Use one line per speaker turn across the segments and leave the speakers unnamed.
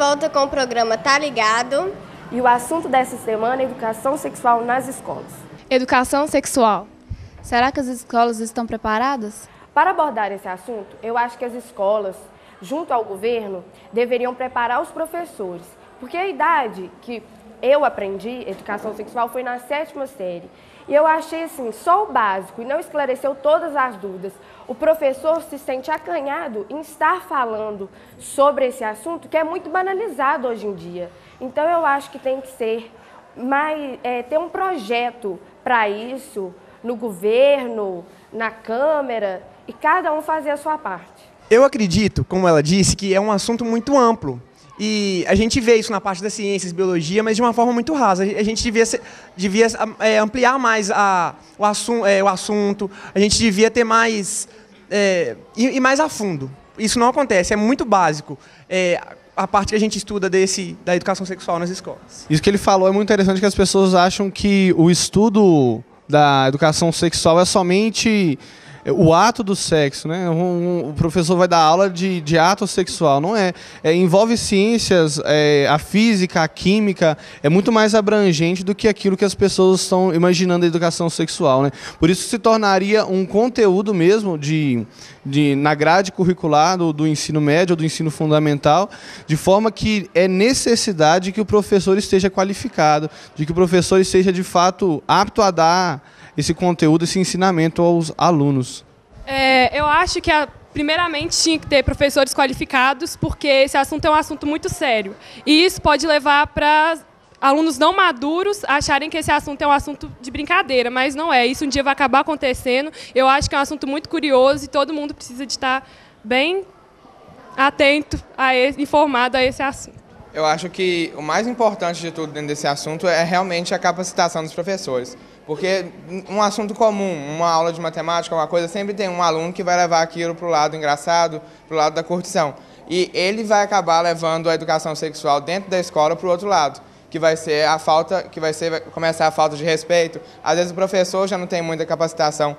volta com o programa Tá Ligado.
E o assunto dessa semana é educação sexual nas escolas.
Educação sexual. Será que as escolas estão preparadas?
Para abordar esse assunto, eu acho que as escolas, junto ao governo, deveriam preparar os professores. Porque a idade que eu aprendi educação sexual foi na 7ª série. E eu achei assim, só o básico e não esclareceu todas as dúvidas. O professor se sente acanhado em estar falando sobre esse assunto que é muito banalizado hoje em dia. Então eu acho que tem que ser ter um projeto para isso no governo, na Câmara e cada um fazer a sua parte.
Eu acredito, como ela disse, que é um assunto muito amplo. E a gente vê isso na parte das ciências, biologia, mas de uma forma muito rasa. A gente devia ampliar mais o assunto, a gente devia ter mais, ir mais a fundo. Isso não acontece, é muito básico a parte que a gente estuda da educação sexual nas escolas.
Isso que ele falou é muito interessante, que as pessoas acham que o estudo da educação sexual é somente o ato do sexo, né? O professor vai dar aula de ato sexual, não é? Envolve ciências, a física, a química, é muito mais abrangente do que aquilo que as pessoas estão imaginando da educação sexual, né? Por isso se tornaria um conteúdo mesmo na grade curricular do ensino médio ou do ensino fundamental, de forma que é necessidade que o professor esteja qualificado, de que o professor esteja de fato apto a dar esse conteúdo, esse ensinamento aos alunos.
Eu acho que, primeiramente, tinha que ter professores qualificados, porque esse assunto é um assunto muito sério. E isso pode levar para alunos não maduros acharem que esse assunto é um assunto de brincadeira, mas não é. Isso um dia vai acabar acontecendo. Eu acho que é um assunto muito curioso e todo mundo precisa de estar bem atento, informado a esse assunto.
Eu acho que o mais importante de tudo dentro desse assunto é realmente a capacitação dos professores. Porque um assunto comum, uma aula de matemática, uma coisa, sempre tem um aluno que vai levar aquilo para o lado engraçado, para o lado da curtição. E ele vai acabar levando a educação sexual dentro da escola para o outro lado, que vai começar a falta de respeito. Às vezes o professor já não tem muita capacitação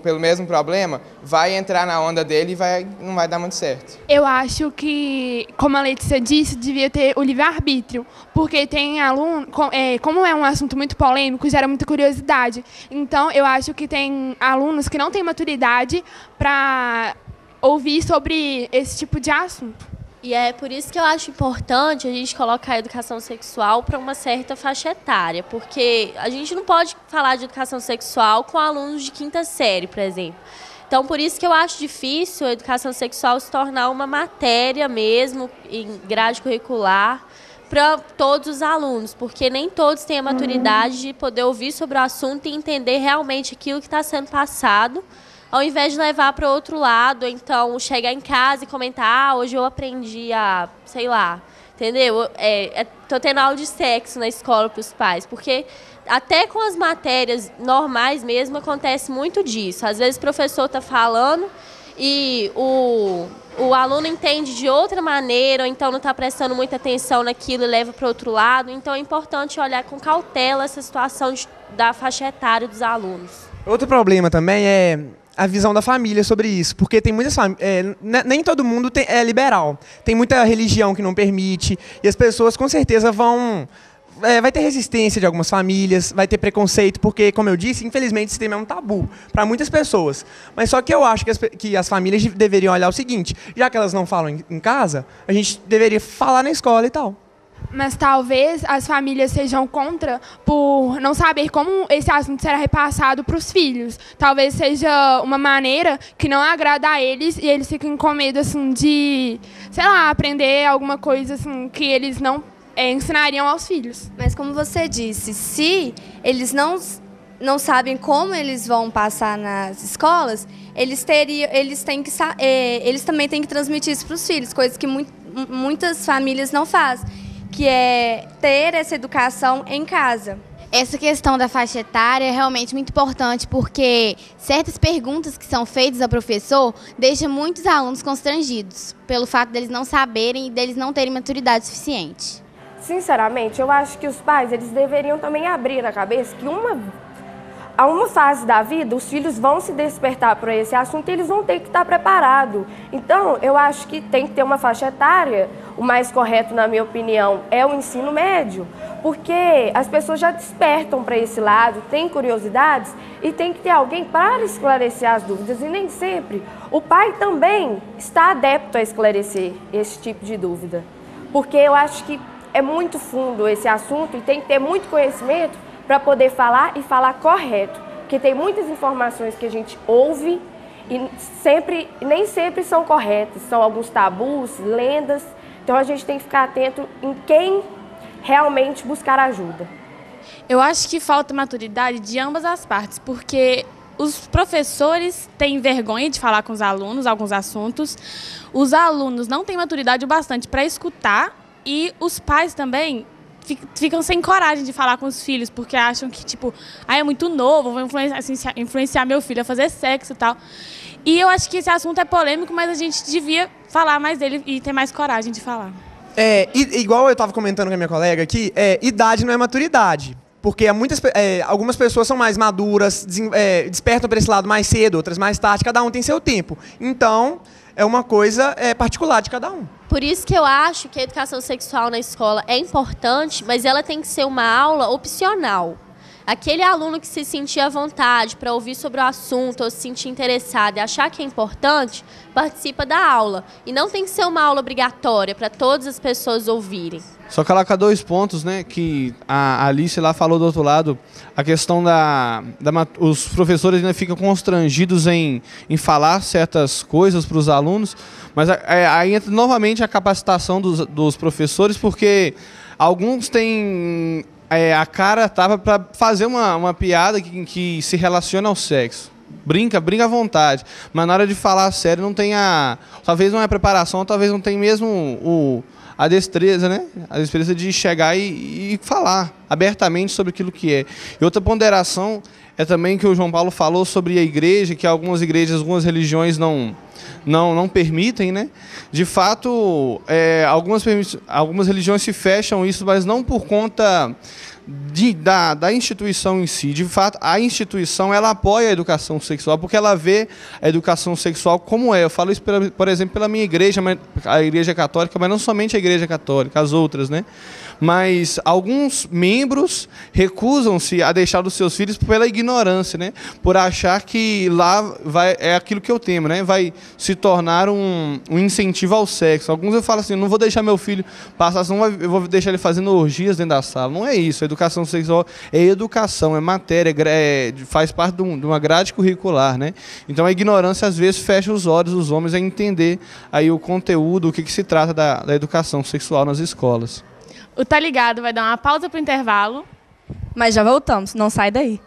pelo mesmo problema, vai entrar na onda dele e não vai dar muito certo.
Eu acho que, como a Letícia disse, devia ter o livre-arbítrio, porque tem aluno, como é um assunto muito polêmico, gera muita curiosidade. Então, eu acho que tem alunos que não têm maturidade para ouvir sobre esse tipo de assunto.
E é por isso que eu acho importante a gente colocar a educação sexual para uma certa faixa etária, porque a gente não pode falar de educação sexual com alunos de 5ª série, por exemplo. Então, por isso que eu acho difícil a educação sexual se tornar uma matéria mesmo, em grade curricular, para todos os alunos, porque nem todos têm a maturidade de poder ouvir sobre o assunto e entender realmente aquilo que está sendo passado, ao invés de levar para o outro lado, então chegar em casa e comentar, hoje eu aprendi a, sei lá, entendeu? Tô tendo aula de sexo na escola para os pais, porque até com as matérias normais mesmo acontece muito disso. Às vezes o professor está falando e o aluno entende de outra maneira, ou então não está prestando muita atenção naquilo e leva para o outro lado. Então é importante olhar com cautela essa situação da faixa etária dos alunos.
Outro problema também é a visão da família sobre isso, porque tem muitas nem todo mundo é liberal. Tem muita religião que não permite, e as pessoas com certeza vai ter resistência de algumas famílias, vai ter preconceito, porque, como eu disse, infelizmente esse tema é um tabu para muitas pessoas. Mas só que eu acho que as famílias deveriam olhar o seguinte, já que elas não falam em casa, a gente deveria falar na escola e tal.
Mas talvez as famílias sejam contra por não saber como esse assunto será repassado para os filhos. Talvez seja uma maneira que não agrada a eles e eles fiquem com medo assim, de, sei lá, aprender alguma coisa assim, que eles não ensinariam aos filhos.
Mas como você disse, se eles não sabem como eles vão passar nas escolas, eles também têm que transmitir isso para os filhos, coisas que muitas famílias não fazem, que é ter essa educação em casa.
Essa questão da faixa etária é realmente muito importante, porque certas perguntas que são feitas ao professor deixam muitos alunos constrangidos, pelo fato deles não saberem e deles não terem maturidade suficiente.
Sinceramente, eu acho que os pais eles deveriam também abrir a cabeça que a uma fase da vida, os filhos vão se despertar para esse assunto e eles vão ter que estar preparados. Então, eu acho que tem que ter uma faixa etária o mais correto, na minha opinião, é o ensino médio, porque as pessoas já despertam para esse lado, têm curiosidades e tem que ter alguém para esclarecer as dúvidas. E nem sempre o pai também está adepto a esclarecer esse tipo de dúvida, porque eu acho que é muito fundo esse assunto e tem que ter muito conhecimento para poder falar e falar correto, porque tem muitas informações que a gente ouve e nem sempre são corretas, são alguns tabus, lendas, então a gente tem que ficar atento em quem realmente buscar ajuda.
Eu acho que falta maturidade de ambas as partes, porque os professores têm vergonha de falar com os alunos alguns assuntos, os alunos não têm maturidade o bastante para escutar e os pais também ficam sem coragem de falar com os filhos, porque acham que, tipo, é muito novo, vou influenciar meu filho a fazer sexo e tal. E eu acho que esse assunto é polêmico, mas a gente devia falar mais dele e ter mais coragem de falar.
Igual eu estava comentando com a minha colega aqui, idade não é maturidade. Porque algumas pessoas são mais maduras, despertam para esse lado mais cedo, outras mais tarde, cada um tem seu tempo. Então, é uma coisa particular de cada um.
Por isso que eu acho que a educação sexual na escola é importante, mas ela tem que ser uma aula opcional. Aquele aluno que se sentir à vontade para ouvir sobre o assunto ou se sentir interessado e achar que é importante, participa da aula. E não tem que ser uma aula obrigatória para todas as pessoas ouvirem.
Só colocar 2 pontos, né, que a Alice lá falou do outro lado, a questão os professores ainda ficam constrangidos em falar certas coisas para os alunos, mas aí entra novamente a capacitação dos professores, porque alguns têm a cara tava para fazer uma piada que se relaciona ao sexo. Brinca à vontade, mas na hora de falar sério não tem talvez não é a preparação, talvez não tem mesmo a destreza, né? A destreza de chegar e falar abertamente sobre aquilo que é. E outra ponderação é também que o João Paulo falou sobre a igreja, que algumas igrejas, algumas religiões não permitem, né? De fato, algumas religiões se fecham isso, mas não por conta da instituição em si. De fato, a instituição ela apoia a educação sexual porque ela vê a educação sexual como é. Eu falo isso, por exemplo, pela minha igreja, a igreja católica, mas não somente a igreja católica, as outras, né? Mas alguns membros recusam-se a deixar os seus filhos pela ignorância, né? Por achar que lá é aquilo que eu temo, né? Vai se tornar um incentivo ao sexo. Alguns eu falo assim, não vou deixar meu filho passar, senão eu vou deixar ele fazendo orgias dentro da sala. Não é isso. A educação sexual é educação, é matéria, faz parte de uma grade curricular, né? Então a ignorância às vezes fecha os olhos dos homens a entender aí o conteúdo, o que se trata da educação sexual nas escolas.
O Tá Ligado vai dar uma pausa para o intervalo.
Mas já voltamos, não sai daí.